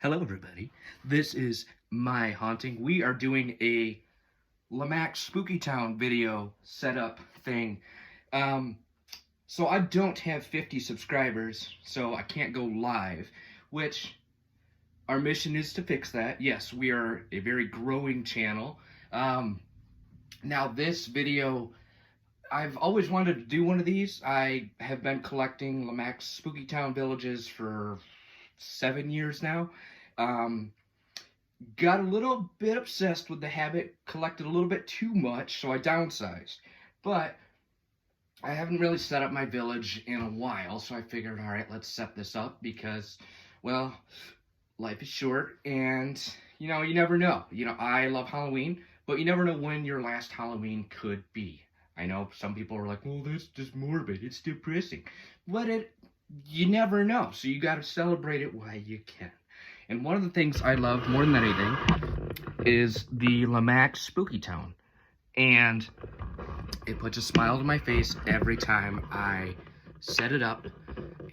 Hello everybody, this is my haunting. We are doing a Lemax Spookytown video setup thing. Um, so I don't have 50 subscribers, so I can't go live, which our mission is to fix that. Yes, we are a very growing channel. Now this video, I've always wanted to do one of these. I have been collecting Lemax Spookytown villages for 7 years now. Got a little bit obsessed with the habit, collected a little bit too much, so I downsized. But I haven't really set up my village in a while, so I figured, all right, let's set this up because, well, life is short, and, you never know. I love Halloween, but you never know when your last Halloween could be. I know some people are like, well, that's just morbid, it's depressing. But you never know, so you gotta celebrate it while you can. And one of the things I love more than anything is the Lemax Spookytown. And it puts a smile to my face every time I set it up.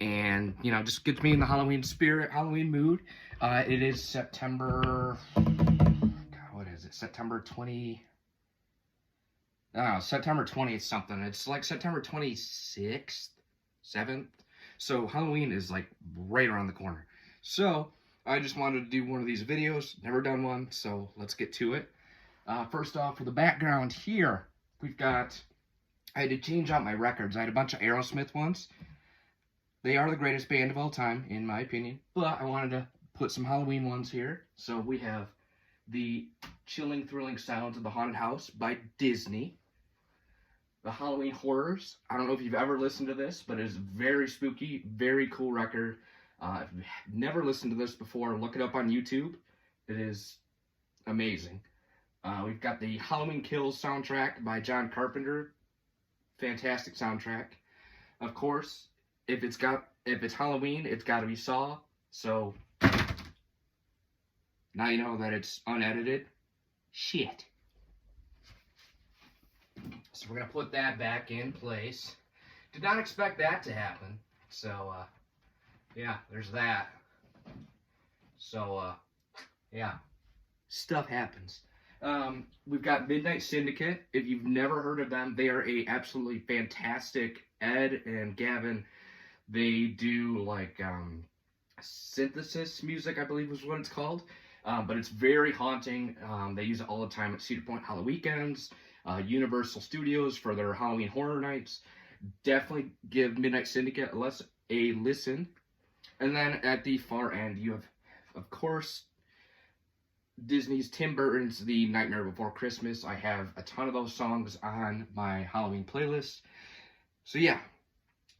And, just gets me in the Halloween spirit, Halloween mood. It is September, God, what is it? September 20th something. It's like September 26th, 7th. So Halloween is like right around the corner. So I just wanted to do one of these videos. Never done one, so let's get to it. First off, for the background here, I had to change out my records. I had a bunch of Aerosmith ones. They are the greatest band of all time, in my opinion. But I wanted to put some Halloween ones here. So we have the Chilling, Thrilling Sounds of the Haunted House by Disney. The Halloween Horrors. I don't know if you've ever listened to this, but it's very spooky, very cool record. If you've never listened to this before, look it up on YouTube. It is amazing. We've got the Halloween Kills soundtrack by John Carpenter. Fantastic soundtrack. Of course, if it's Halloween, it's got to be Saw. So now you know that it's unedited. Shit. So we're gonna put that back in place. Did not expect that to happen. So yeah, there's that. So, yeah, stuff happens. We've got Midnight Syndicate. If you've never heard of them, they are a absolutely fantastic. Ed and Gavin, they do like synthesis music, I believe is what it's called. But it's very haunting. They use it all the time at Cedar Point Halloween Weekends, Universal Studios for their Halloween Horror Nights. Definitely give Midnight Syndicate a listen. And then at the far end, you have, of course, Disney's Tim Burton's The Nightmare Before Christmas. I have a ton of those songs on my Halloween playlist. So yeah,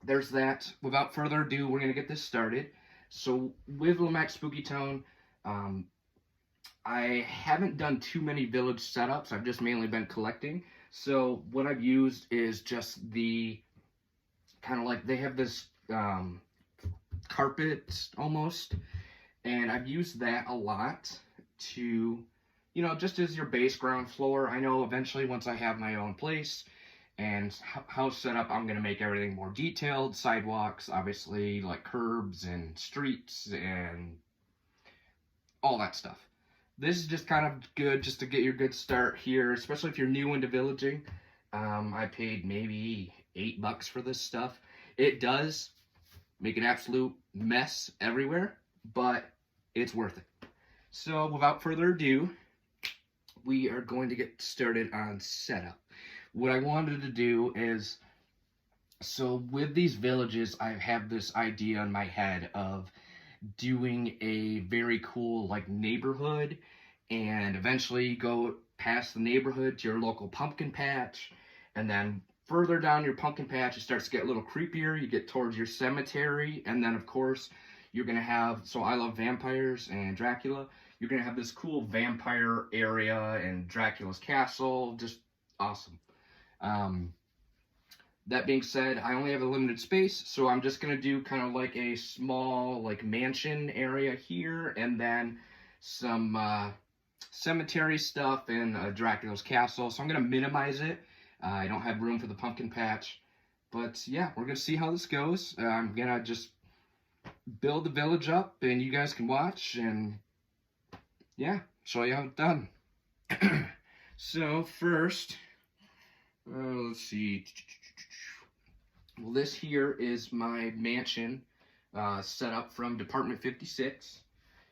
there's that. Without further ado, we're going to get this started. So with Lemax Spookytown, I haven't done too many village setups. I've just mainly been collecting. So what I've used is just the kind of like, they have this carpet almost, and I've used that a lot to, just as your base ground floor. I know eventually once I have my own place and house set up, I'm going to make everything more detailed. Sidewalks, obviously, like curbs and streets and all that stuff. This is just kind of good just to get your good start here, especially if you're new into villaging. I paid maybe $8 for this stuff. It does make an absolute mess everywhere, but it's worth it. So without further ado, we are going to get started on setup. What I wanted to do is, so with these villages, I have this idea in my head of doing a very cool like neighborhood, and eventually go past the neighborhood to your local pumpkin patch, and then further down your pumpkin patch, it starts to get a little creepier. You get towards your cemetery, and then, of course, you're going to have, so I love vampires and Dracula, you're going to have this cool vampire area and Dracula's castle. Just awesome. That being said, I only have a limited space, so I'm just going to do kind of like a small like mansion area here, and then some cemetery stuff and Dracula's castle. So I'm going to minimize it. I don't have room for the pumpkin patch. But yeah, we're going to see how this goes. I'm going to just build the village up, and you guys can watch and yeah, show you how it's done. So first, let's see. Well, this here is my mansion set up from Department 56.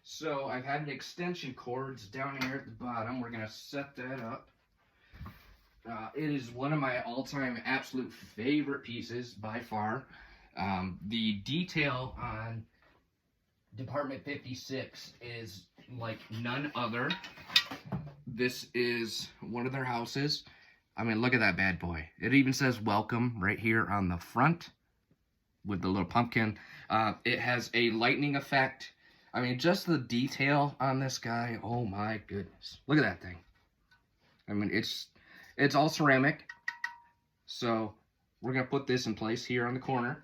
So I've had an extension cords down here at the bottom. We're gonna set that up. It is one of my all-time absolute favorite pieces by far. The detail on Department 56 is like none other. This is one of their houses. I mean, look at that bad boy. It even says welcome right here on the front with the little pumpkin. It has a lightning effect. I mean, just the detail on this guy. Oh my goodness. Look at that thing. I mean, it's all ceramic. So we're going to put this in place here on the corner.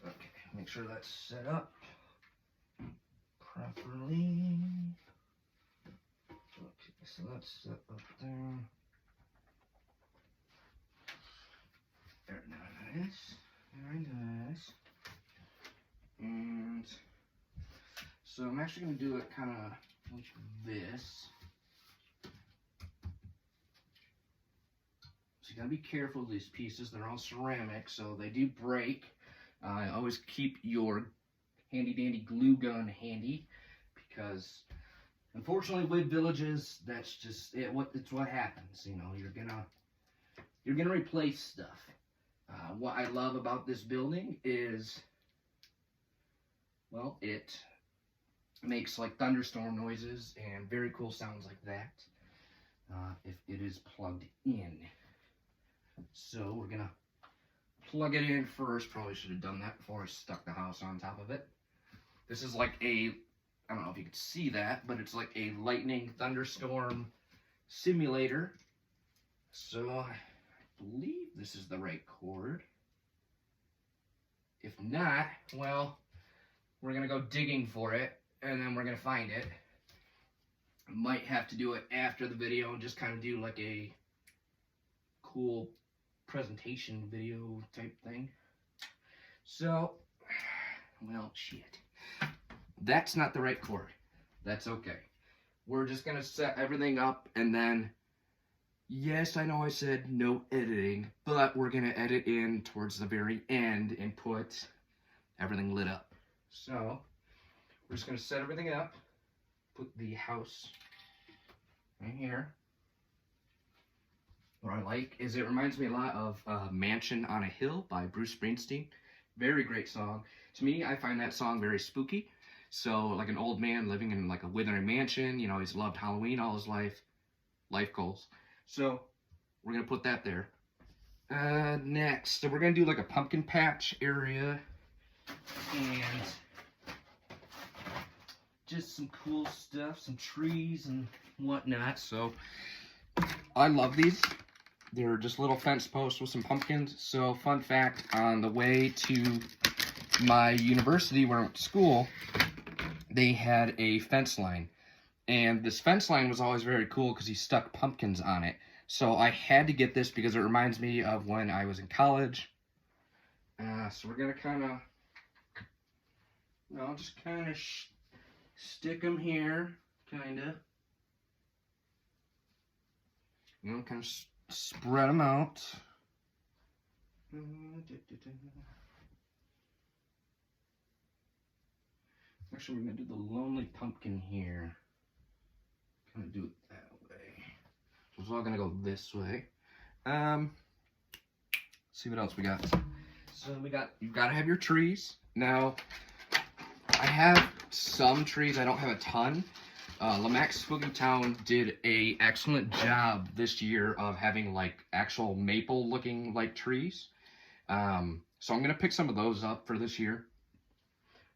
Okay, make sure that's set up properly. Okay, so that's set up there. Very nice. Very nice. And so I'm actually going to do it kind of like this. So you got to be careful of these pieces. They're all ceramic, so they do break. Always keep your handy dandy glue gun handy, because unfortunately with villages, that's just it. It's what happens. You know, you're gonna replace stuff. What I love about this building is, well, it makes like thunderstorm noises and very cool sounds like that if it is plugged in. So we're gonna plug it in first. Probably should have done that before I stuck the house on top of it. This is like I don't know if you could see that, but it's like a lightning thunderstorm simulator. So I believe this is the right cord. If not, well, we're gonna go digging for it, and then we're gonna find it. Might have to do it after the video and just kind of do like a cool presentation video type thing. So, well, shit. That's not the right cord. That's okay. We're just gonna set everything up, and then, yes, I know I said no editing, but we're gonna edit in towards the very end and put everything lit up. So, we're just gonna set everything up, put the house right here. What I like is it reminds me a lot of Mansion on a Hill by Bruce Springsteen. Very great song. To me, I find that song very spooky. So, like an old man living in like a withering mansion, you know, he's loved Halloween all his life. Life goals. So, we're going to put that there. Next, so we're going to do like a pumpkin patch area. And just some cool stuff, some trees and whatnot. So, I love these. They're just little fence posts with some pumpkins. So, fun fact, on the way to my university where I went to school, they had a fence line. And this fence line was always very cool because he stuck pumpkins on it. So I had to get this because it reminds me of when I was in college. So we're going to kind of, well, just kind of stick them here, kind of. You know, kind of spread them out. Actually, we're going to do the lonely pumpkin here. Kind of do it that way. So it's all going to go this way. See what else we got. So you've got to have your trees. Now, I have some trees. I don't have a ton. Lemax Spookytown did a excellent job this year of having like actual maple looking like trees. So I'm going to pick some of those up for this year.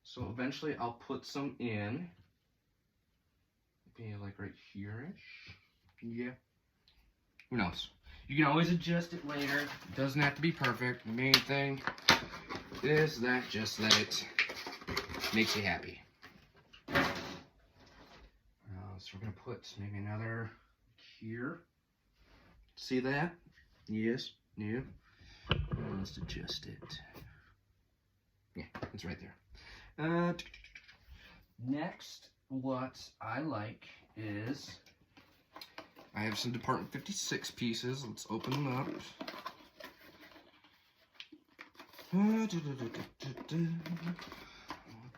So eventually I'll put some in. Maybe like right here-ish. Yeah. Who knows? You can always adjust it later. It doesn't have to be perfect. The main thing is that just that it makes you happy. So we're going to put maybe another here. See that? Yes. Yeah. Let's adjust it. Yeah, it's right there. Next, what I like is I have some Department 56 pieces. Let's open them up. What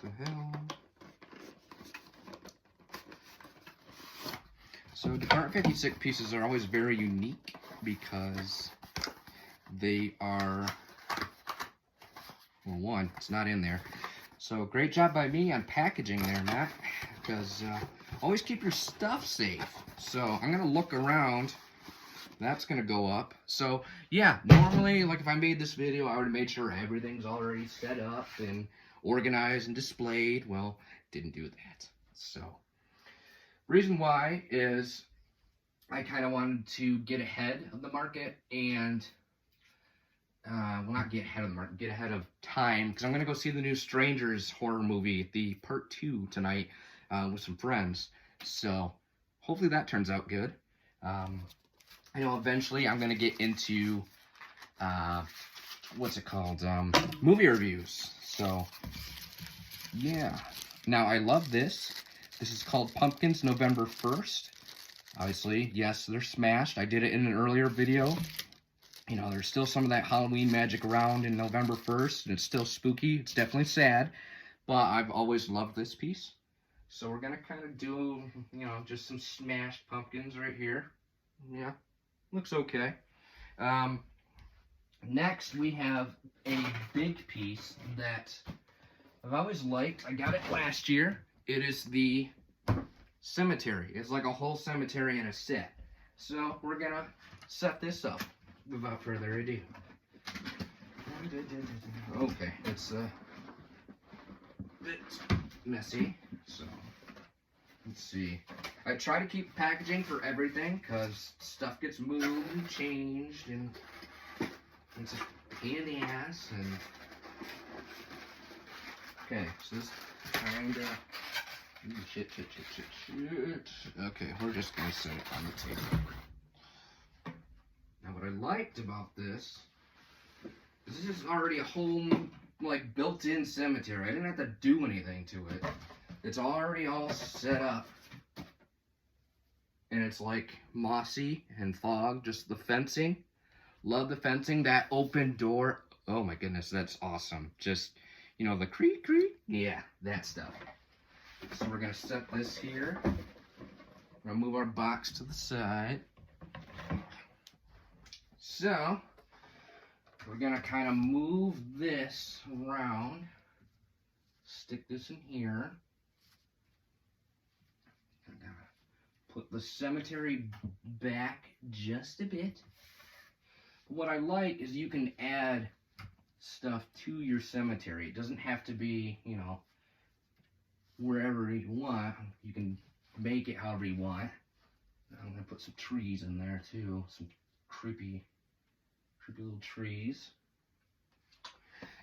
the hell? So Department 56 pieces are always very unique because they are, well, one, it's not in there. So great job by me on packaging there, Matt, because always keep your stuff safe. So I'm going to look around. That's going to go up. So yeah, normally, like if I made this video, I would have made sure everything's already set up and organized and displayed. Well, didn't do that. So reason why is I kind of wanted to get ahead of the market and well, not get ahead of the market, get ahead of time, because I'm going to go see the new Strangers horror movie, the part 2 tonight, with some friends. So hopefully that turns out good. I know eventually I'm going to get into, what's it called, movie reviews. So yeah. Now I love this. This is called Pumpkins November 1st. Obviously, yes, they're smashed. I did it in an earlier video. You know, there's still some of that Halloween magic around in November 1st, and it's still spooky. It's definitely sad, but I've always loved this piece. So we're going to kind of do, you know, just some smashed pumpkins right here. Yeah, looks okay. Next, we have a big piece that I've always liked. I got it last year. It is the cemetery. It's like a whole cemetery in a set. So we're going to set this up. Without further ado. Okay, it's a bit messy, so let's see. I try to keep packaging for everything because stuff gets moved and changed, and it's a pain in the ass. And okay, so this kind of shit. Okay, we're just gonna set it on the table. Now what I liked about this is this is already a whole, like, built-in cemetery. I didn't have to do anything to it. It's already all set up. And it's like mossy and fog, just the fencing. Love the fencing, that open door. Oh my goodness, that's awesome. Just, you know, the creak. Yeah, that stuff. So we're gonna set this here. We're gonna move our box to the side. So, we're going to kind of move this around, stick this in here. I'm going to put the cemetery back just a bit. What I like is you can add stuff to your cemetery. It doesn't have to be, you know, wherever you want. You can make it however you want. I'm going to put some trees in there too, some creepy little trees.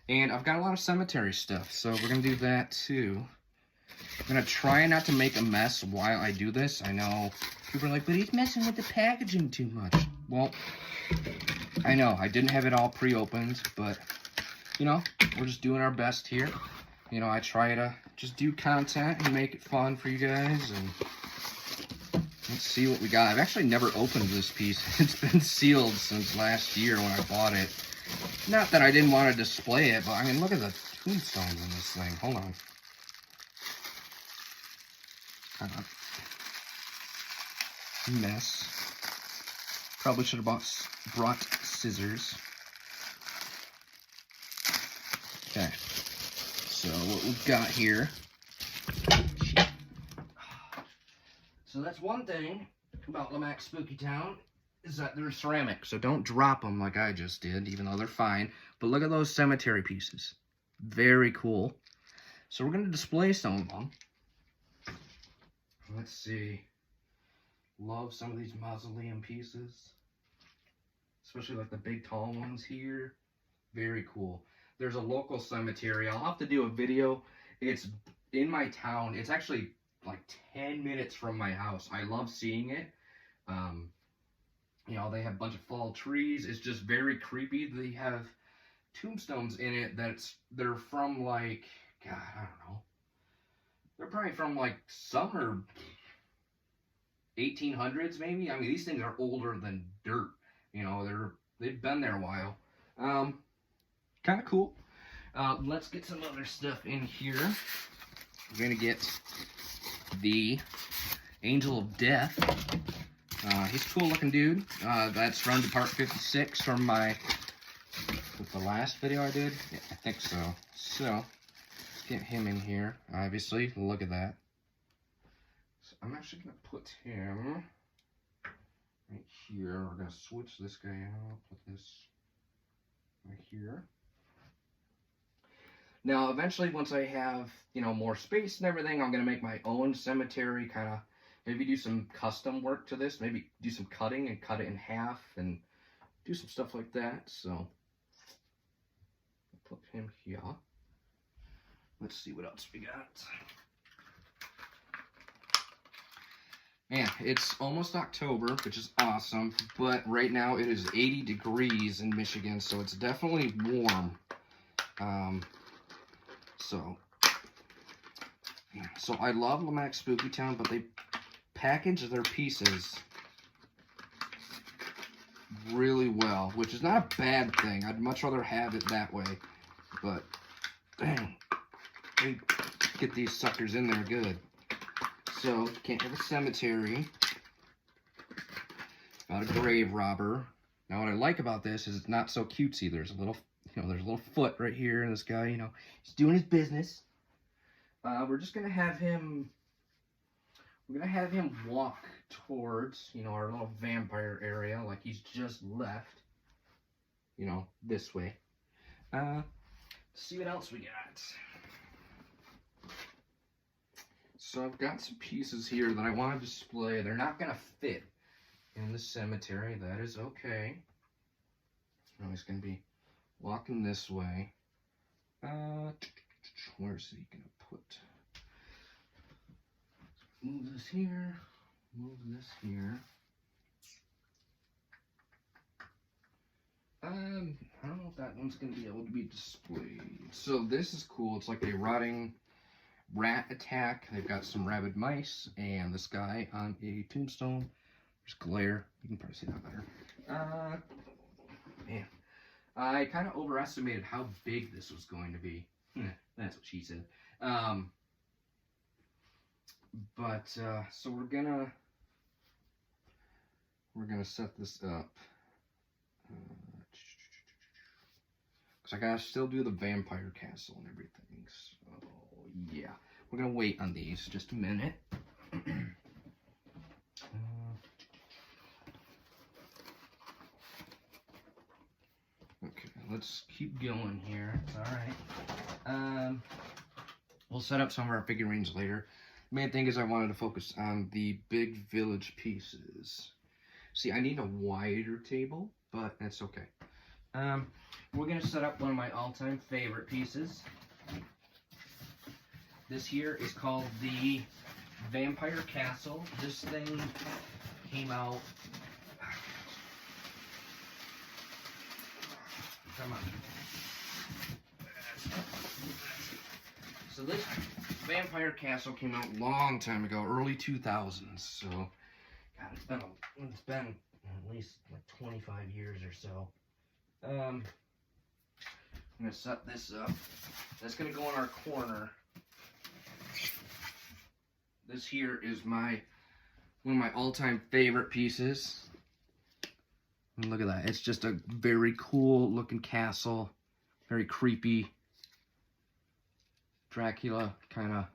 And I've got a lot of cemetery stuff, so we're going to do that too. I'm going to try not to make a mess while I do this. I know people are like, but he's messing with the packaging too much. Well, I know, I didn't have it all pre-opened, but, you know, we're just doing our best here. You know, I try to just do content and make it fun for you guys, and let's see what we got. I've actually never opened this piece. It's been sealed since last year when I bought it. Not that I didn't want to display it, but I mean, look at the tombstones in this thing. Hold on. Mess. Probably should have brought scissors. Okay. So what we've got here. So that's one thing about Lemax Spookytown, is that they're ceramic. So don't drop them like I just did, even though they're fine. But look at those cemetery pieces. Very cool. So we're going to display some of them. Let's see. Love some of these mausoleum pieces. Especially like the big tall ones here. Very cool. There's a local cemetery. I'll have to do a video. It's in my town. It's actually like 10 minutes from my house. I love seeing it. You know, they have a bunch of fall trees. It's just very creepy. They have tombstones in it they're from like, God, I don't know. They're probably from like summer 1800s maybe. I mean, these things are older than dirt. You know, they've been there a while. Kind of cool. Let's get some other stuff in here. We're gonna get the Angel of Death. He's a cool looking dude. That's from Part 56 from the last video I did. Yeah, I think so. So, let's get him in here. Obviously, look at that. So I'm actually gonna put him right here. We're gonna switch this guy out. Put this right here. Now, eventually, once I have, you know, more space and everything, I'm gonna make my own cemetery. Kind of maybe do some custom work to this. Maybe do some cutting and cut it in half and do some stuff like that. So, I'll put him here. Let's see what else we got. Man, it's almost October, which is awesome, but right now it is 80 degrees in Michigan, so it's definitely warm. So I love Lemax Spookytown, but they package their pieces really well, which is not a bad thing. I'd much rather have it that way, but dang, they get these suckers in there good. So, can't have a cemetery. Got a grave robber. Now, what I like about this is it's not so cutesy. There's a little, you know, there's a little foot right here, and this guy, you know, he's doing his business. We're just gonna have him. We're gonna have him walk towards, you know, our little vampire area, like he's just left. You know, this way. Let's see what else we got. So I've got some pieces here that I want to display. They're not going to fit in the cemetery. That is okay. I'm just going to be walking this way. Where's he going to put? Move this here. Move this here. I don't know if that one's going to be able to be displayed. So this is cool. It's like a rotting rat attack. They've got some rabid mice and this guy on a tombstone. There's glare. You can probably see that better. Man, I kind of overestimated how big this was going to be. That's what she said. So we're gonna set this up. Because I gotta still do the vampire castle and everything. So yeah, we're gonna wait on these just a minute. Okay, let's keep going here. It's alright. We'll set up some of our figurines later. Main thing is I wanted to focus on the big village pieces. See, I need a wider table, but that's okay. We're going to set up one of my all-time favorite pieces. This here is called the Vampire Castle. This thing came out... Come on. So this Vampire Castle came out a long time ago, early 2000s. So, God, it's been at least like 25 years or so. I'm gonna set this up. That's gonna go in our corner. This here is one of my all-time favorite pieces. And look at that. It's just a very cool looking castle. Very creepy. Dracula kind of.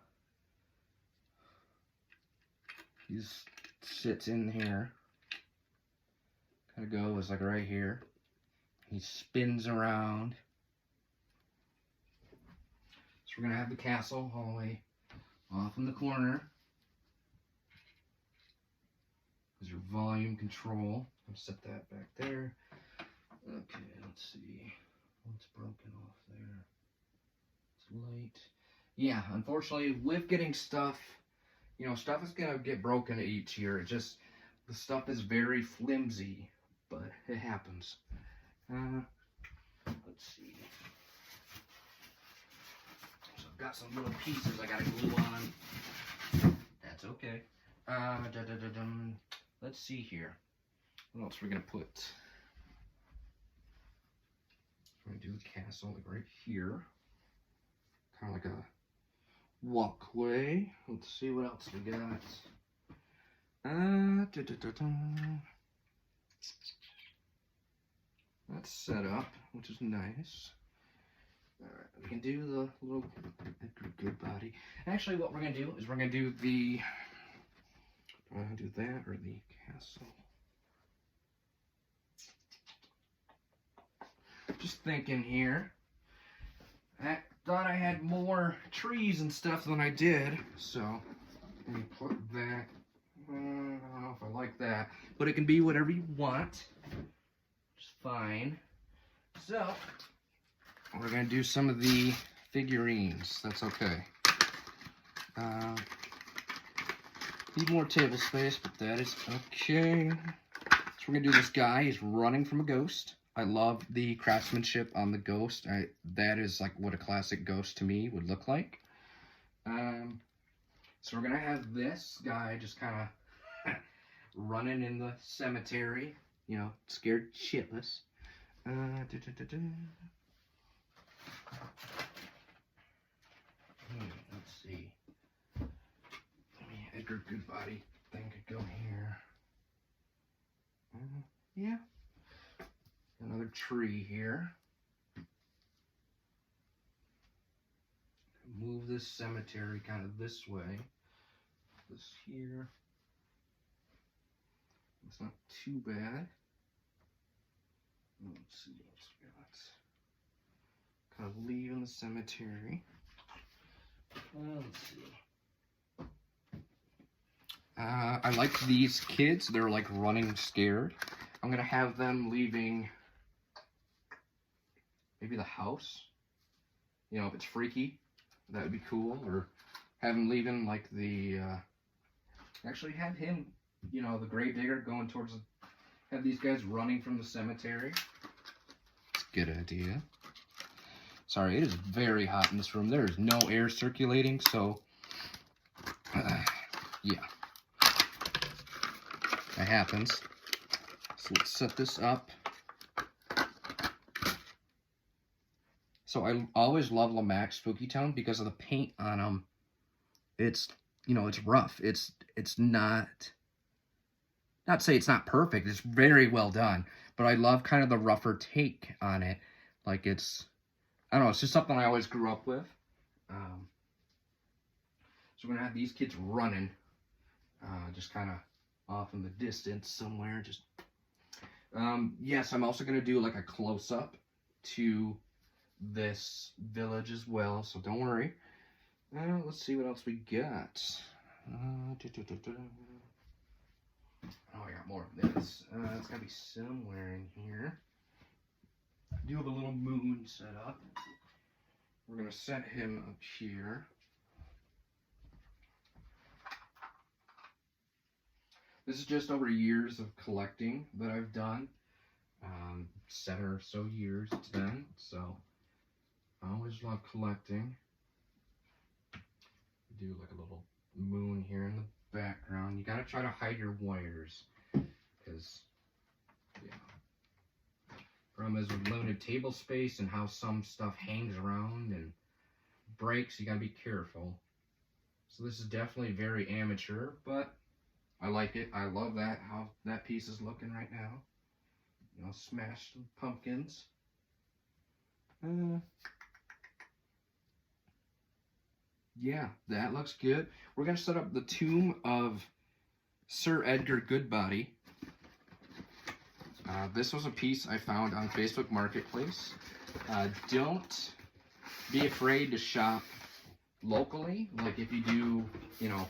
He just sits in here. Kind of goes like right here. He spins around. So we're going to have the castle all the way off in the corner. There's your volume control. I'll set that back there. Okay, let's see. What's broken off there? It's light. Yeah, unfortunately, with getting stuff, You know, stuff is gonna get broken each year. It just, the stuff is very flimsy, but it happens. Let's see. So I've got some little pieces I gotta glue on. That's okay. Let's see here. What else are we gonna put? I'm gonna do the castle like right here. Kind of like a walkway. Let's see what else we got. That's set up, which is nice. Alright, we can do the little good body. Actually, what we're gonna do is we're gonna do the do that or the castle. Just thinking here. I thought I had more trees and stuff than I did, so let me put that. I don't know if I like that, but it can be whatever you want. Just fine. So we're gonna do some of the figurines. That's okay. Need more table space, but that is okay. So we're gonna do this guy. He's running from a ghost. I love the craftsmanship on the ghost. That is like what a classic ghost to me would look like. So we're gonna have this guy just kind of running in the cemetery, you know, scared shitless. Let's see. Edgar Goodbody thing could go here. Yeah. Another tree here. Move this cemetery kind of this way. This here. It's not too bad. Let's see what else we got. Kind of leaving the cemetery. Let's see. I like these kids. They're like running scared. I'm gonna have them leaving maybe the house. You know, if it's freaky, that would be cool. Or have him leaving like the, actually have him, you know, the grave digger going towards the, have these guys running from the cemetery. It's a good idea. Sorry, it is very hot in this room. There is no air circulating, so, yeah. That happens. So let's set this up. So I always love Lemax Spookytown because of the paint on them. It's, you know, it's rough. It's not to say it's not perfect. It's very well done. But I love kind of the rougher take on it. Like it's, I don't know, it's just something I always grew up with. So we're going to have these kids running. Just kind of off in the distance somewhere. Just yes, I'm also going to do like a close-up to this village as well, so don't worry. Let's see what else we got. Oh, I got more of this. It's got to be somewhere in here. I do have a little moon set up. We're going to set him up here. This is just over years of collecting that I've done. 7 or so years it's been, so I always love collecting. Do like a little moon here in the background. You gotta try to hide your wires, because, yeah. Problem is with limited table space and how some stuff hangs around and breaks, you gotta be careful. So this is definitely very amateur, but I like it. I love that, how that piece is looking right now. You know, smash some pumpkins. Yeah, that looks good. We're going to set up the tomb of Sir Edgar Goodbody. This was a piece I found on Facebook Marketplace. Don't be afraid to shop locally. Like if you do, you know,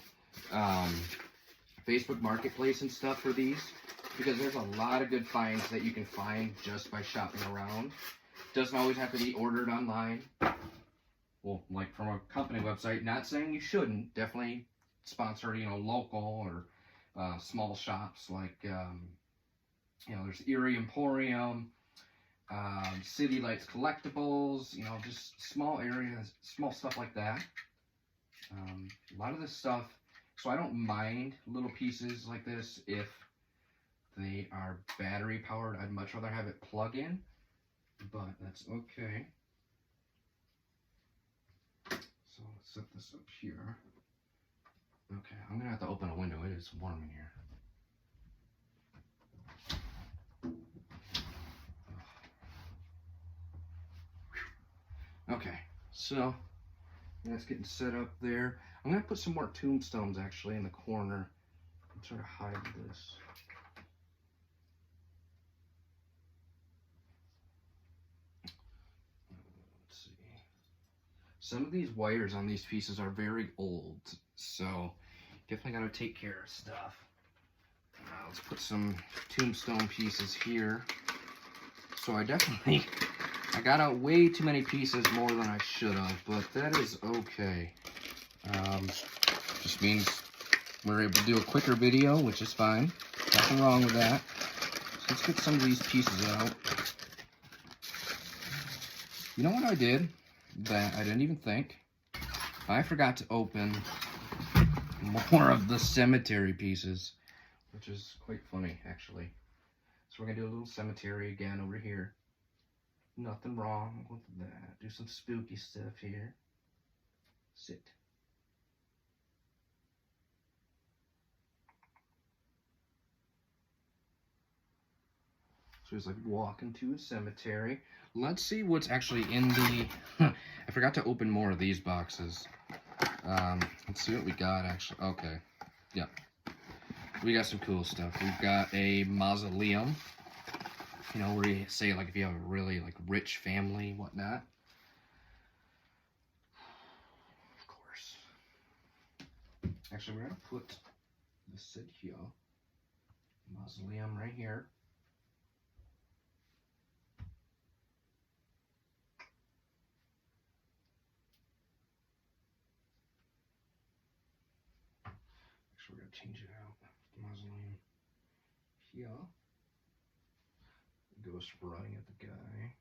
Facebook Marketplace and stuff for these. Because there's a lot of good finds that you can find just by shopping around. Doesn't always have to be ordered online. Well, like from a company website. Not saying you shouldn't. Definitely sponsor, you know, local or small shops like, you know, there's Erie Emporium, City Lights Collectibles, you know, just small areas, small stuff like that. A lot of this stuff, so I don't mind little pieces like this if they are battery powered. I'd much rather have it plug in, but that's okay. So let's set this up here. Okay, I'm gonna have to open a window. It is warm in here. Okay, so that's getting set up there. I'm gonna put some more tombstones actually in the corner and sort of hide this. Let's see. Some of these wires on these pieces are very old, so definitely gotta take care of stuff. Let's put some tombstone pieces here. So I got out way too many pieces, more than I should have, but that is okay. Just means we're able to do a quicker video, which is fine. Nothing wrong with that. So let's get some of these pieces out. You know what I did that I didn't even think? I forgot to open more of the cemetery pieces, which is quite funny, actually. So we're going to do a little cemetery again over here. Nothing wrong with that. Do some spooky stuff here. Sit. So it's like walking to a cemetery. Let's see what's actually in the... I forgot to open more of these boxes. Let's see what we got, actually. Okay. Yeah. We got some cool stuff. We've got a mausoleum. You know, where you say, like, if you have a really, like, rich family, whatnot. Of course. Actually, we're going to put the sit here. Mausoleum right here. Actually, we're going to change it out. Mausoleum here. Ghost running at the guy.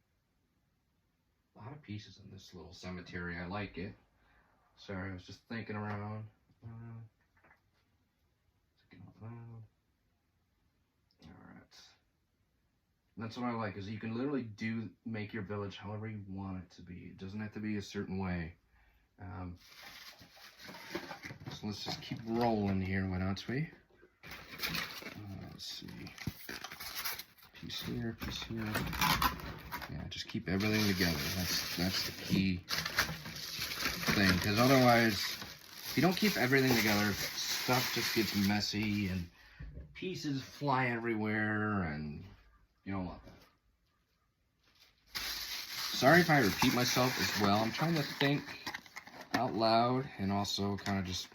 A lot of pieces in this little cemetery. I like it. Sorry, I was just thinking around. Alright. That's what I like, is you can literally make your village however you want it to be. It doesn't have to be a certain way. So let's just keep rolling here, why don't we? Let's see. Piece here, piece here. Yeah, just keep everything together. That's the key thing, because otherwise, if you don't keep everything together, stuff just gets messy and pieces fly everywhere, and you don't want that. Sorry if I repeat myself as well. I'm trying to think out loud and also kind of just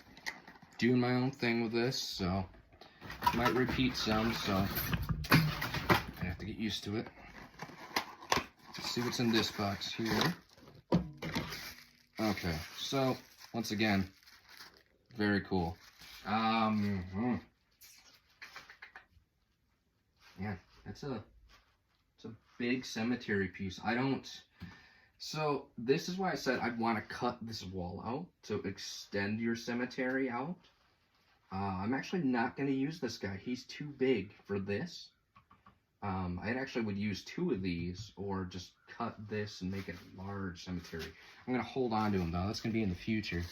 doing my own thing with this, so I might repeat some, so I have to get used to it. Let's see what's in this box here. Okay, so once again, very cool. Yeah, it's a big cemetery piece. So this is why I said I'd want to cut this wall out to extend your cemetery out. I'm actually not going to use this guy. He's too big for this. I actually would use 2 of these, or just cut this and make it a large cemetery. I'm going to hold on to him, though. That's going to be in the future.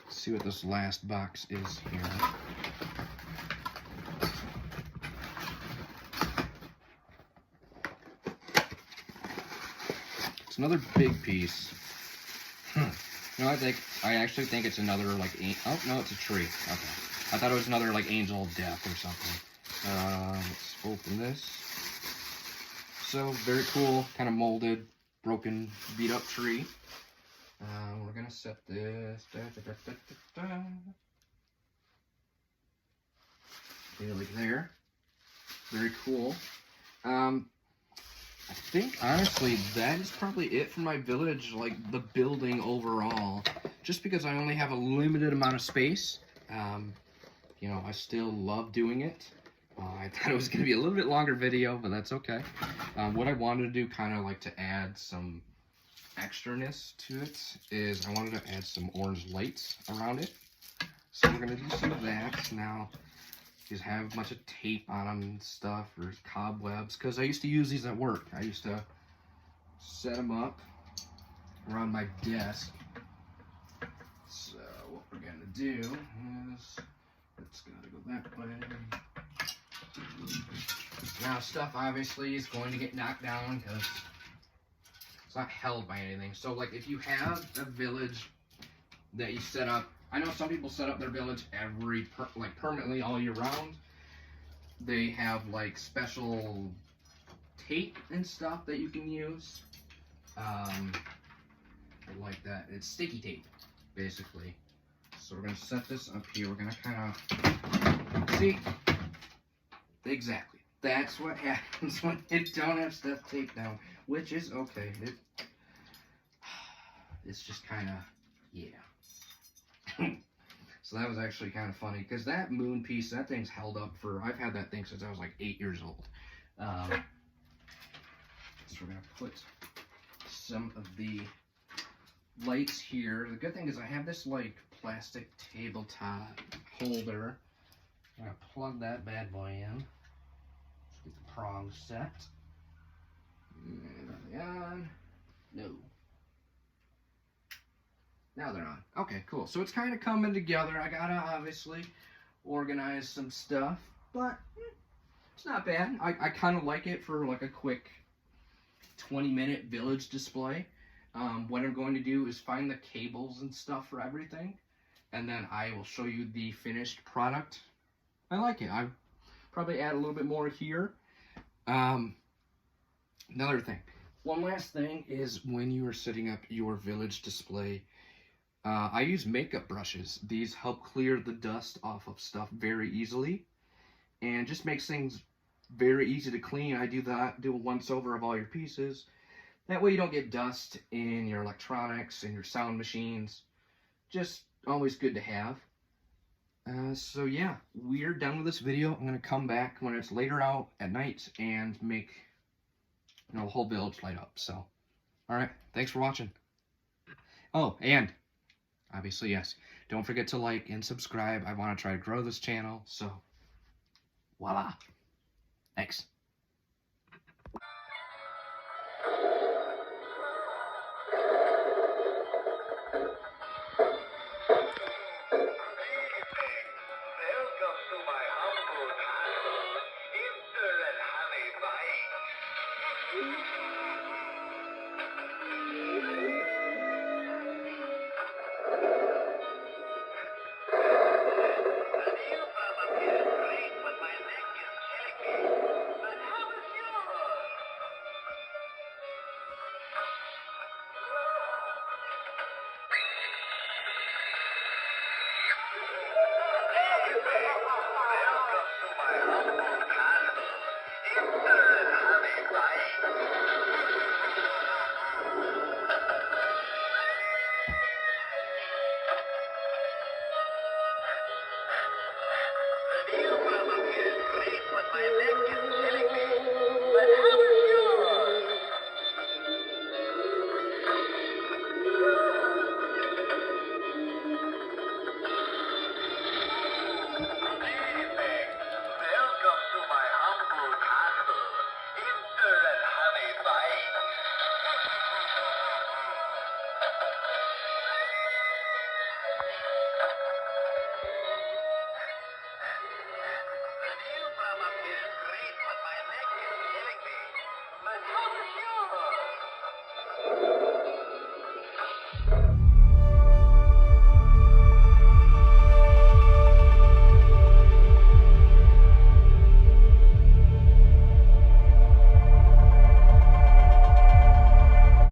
Let's see what this last box is here. It's another big piece. No, I actually think it's another, like, oh, no, it's a tree. Okay. I thought it was another, like, angel of death or something. Let's open this. So, very cool, kind of molded, broken, beat up tree. We're gonna set this. Like there. Very cool. I think, honestly, that is probably it for my village, like, the building overall. Just because I only have a limited amount of space, you know, I still love doing it. I thought it was going to be a little bit longer video, but that's okay. What I wanted to do, kind of like to add some extraness to it, is I wanted to add some orange lights around it. So we're going to do some of that. Now, these have a bunch of tape on them and stuff, or cobwebs, because I used to use these at work. I used to set them up around my desk. So what we're going to do is, it's got to go that way. Now stuff obviously is going to get knocked down because it's not held by anything. So like if you have a village that you set up, I know some people set up their village permanently all year round. They have like special tape and stuff that you can use. Like that. It's sticky tape, basically. So we're gonna set this up here. We're gonna kind of see. Exactly. That's what happens when you don't have stuff taped down, which is okay. It's just kind of, yeah. So that was actually kind of funny, because that moon piece, that thing's held up for, I've had that thing since I was like 8 years old. So we're going to put some of the lights here. The good thing is I have this like plastic tabletop holder. I'm going to plug that bad boy in. Let's get the prongs set. And are they on? No. Now they're on. Okay, cool. So it's kind of coming together. I gotta obviously organize some stuff, but it's not bad. I kind of like it for like a quick 20-minute village display. What I'm going to do is find the cables and stuff for everything, and then I will show you the finished product. I like it. I probably add a little bit more here. Another thing. One last thing is when you are setting up your village display, I use makeup brushes. These help clear the dust off of stuff very easily and just makes things very easy to clean. I do that, do a once over of all your pieces. That way you don't get dust in your electronics and your sound machines. Just always good to have. So yeah, we're done with this video. I'm going to come back when it's later out at night and make, you know, the whole village light up. So, alright, thanks for watching. Oh, and obviously, yes, don't forget to like and subscribe. I want to try to grow this channel, so voila. Thanks.